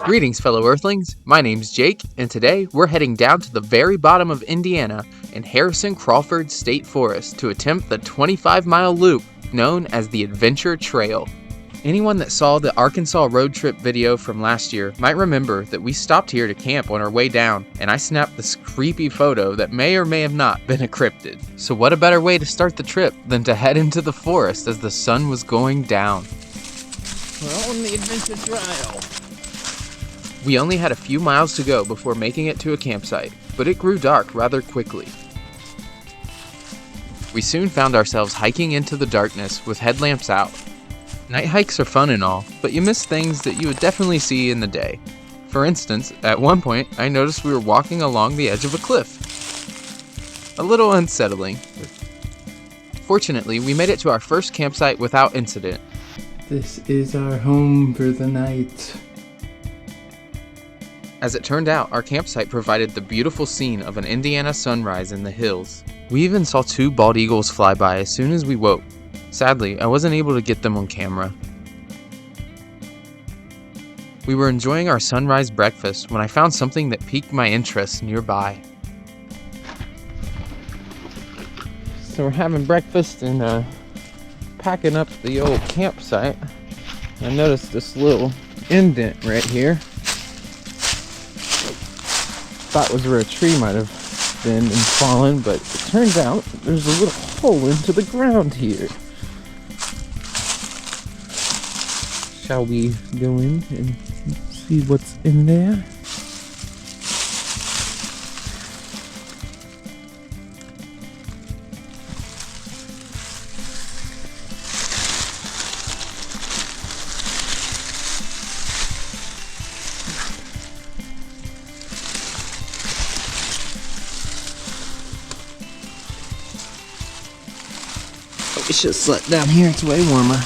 Greetings, fellow Earthlings. My name's Jake, and today we're heading down to the very bottom of Indiana in Harrison Crawford State Forest to attempt the 25-mile loop known as the Adventure Trail. Anyone that saw the Arkansas road trip video from last year might remember that we stopped here to camp on our way down, and I snapped this creepy photo that may or may have not been a cryptid. So what a better way to start the trip than to head into the forest as the sun was going down. We're on the Adventure Trail. We only had a few miles to go before making it to a campsite, but it grew dark rather quickly. We soon found ourselves hiking into the darkness with headlamps out. Night hikes are fun and all, but you miss things that you would definitely see in the day. For instance, at one point, I noticed we were walking along the edge of a cliff. A little unsettling. Fortunately, we made it to our first campsite without incident. This is our home for the night. As it turned out, our campsite provided the beautiful scene of an Indiana sunrise in the hills. We even saw 2 bald eagles fly by as soon as we woke. Sadly, I wasn't able to get them on camera. We were enjoying our sunrise breakfast when I found something that piqued my interest nearby. So we're having breakfast and packing up the old campsite. I noticed this little indent right here. Thought was where a tree might have been and fallen, but it turns out there's a little hole into the ground here. Shall we go in and see what's in there? It's just slept down here, it's way warmer.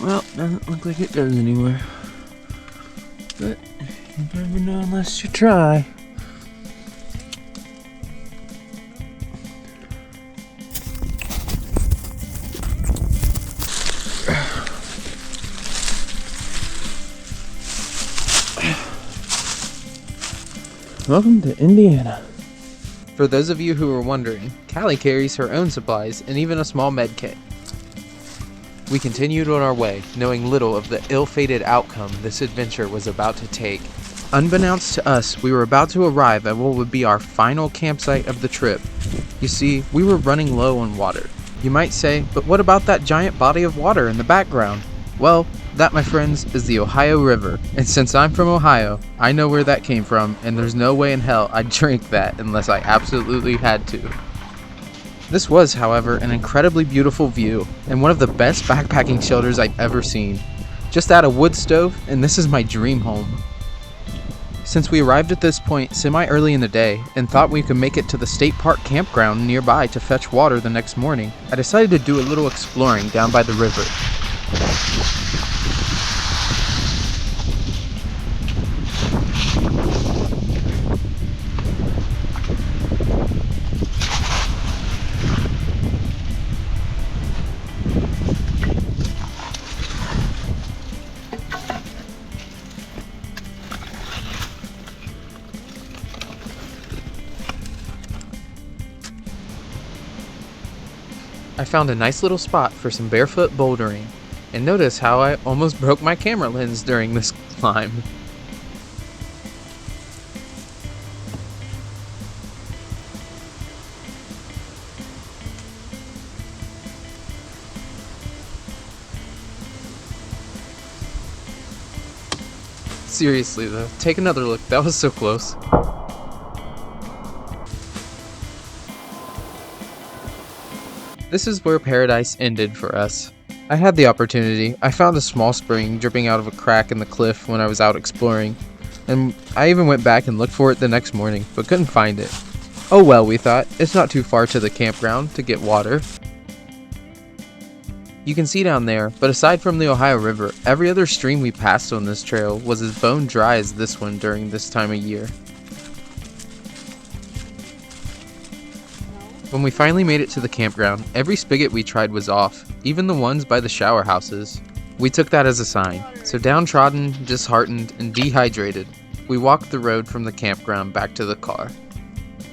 Well, doesn't look like it goes anywhere. But you never know unless you try. Welcome to Indiana. For those of you who are wondering, Callie carries her own supplies and even a small med kit. We continued on our way, knowing little of the ill-fated outcome this adventure was about to take. Unbeknownst to us, we were about to arrive at what would be our final campsite of the trip. You see, we were running low on water. You might say, but what about that giant body of water in the background? Well, that, my friends, is the Ohio River, and since I'm from Ohio, I know where that came from, and there's no way in hell I'd drink that unless I absolutely had to. This was, however, an incredibly beautiful view, and one of the best backpacking shelters I've ever seen. Just add a wood stove, and this is my dream home. Since we arrived at this point semi-early in the day, and thought we could make it to the state park campground nearby to fetch water the next morning, I decided to do a little exploring down by the river. I found a nice little spot for some barefoot bouldering, and notice how I almost broke my camera lens during this climb. Seriously though, take another look, that was so close. This is where paradise ended for us. I had the opportunity. I found a small spring dripping out of a crack in the cliff when I was out exploring, and I even went back and looked for it the next morning, but couldn't find it. Oh well, we thought, it's not too far to the campground to get water. You can see down there, but aside from the Ohio River, every other stream we passed on this trail was as bone dry as this one during this time of year. When we finally made it to the campground, every spigot we tried was off, even the ones by the shower houses. We took that as a sign, so downtrodden, disheartened, and dehydrated, we walked the road from the campground back to the car.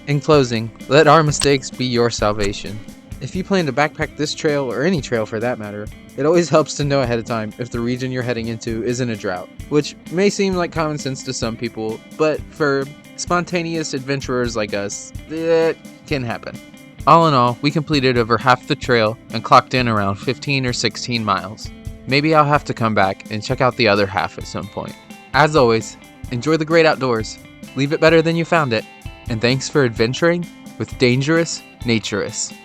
In closing, let our mistakes be your salvation. If you plan to backpack this trail, or any trail for that matter, it always helps to know ahead of time if the region you're heading into is in a drought, which may seem like common sense to some people, but for spontaneous adventurers like us, it can happen. All in all, we completed over half the trail and clocked in around 15 or 16 miles. Maybe I'll have to come back and check out the other half at some point. As always, enjoy the great outdoors, leave it better than you found it, and thanks for adventuring with Dangerous Naturists.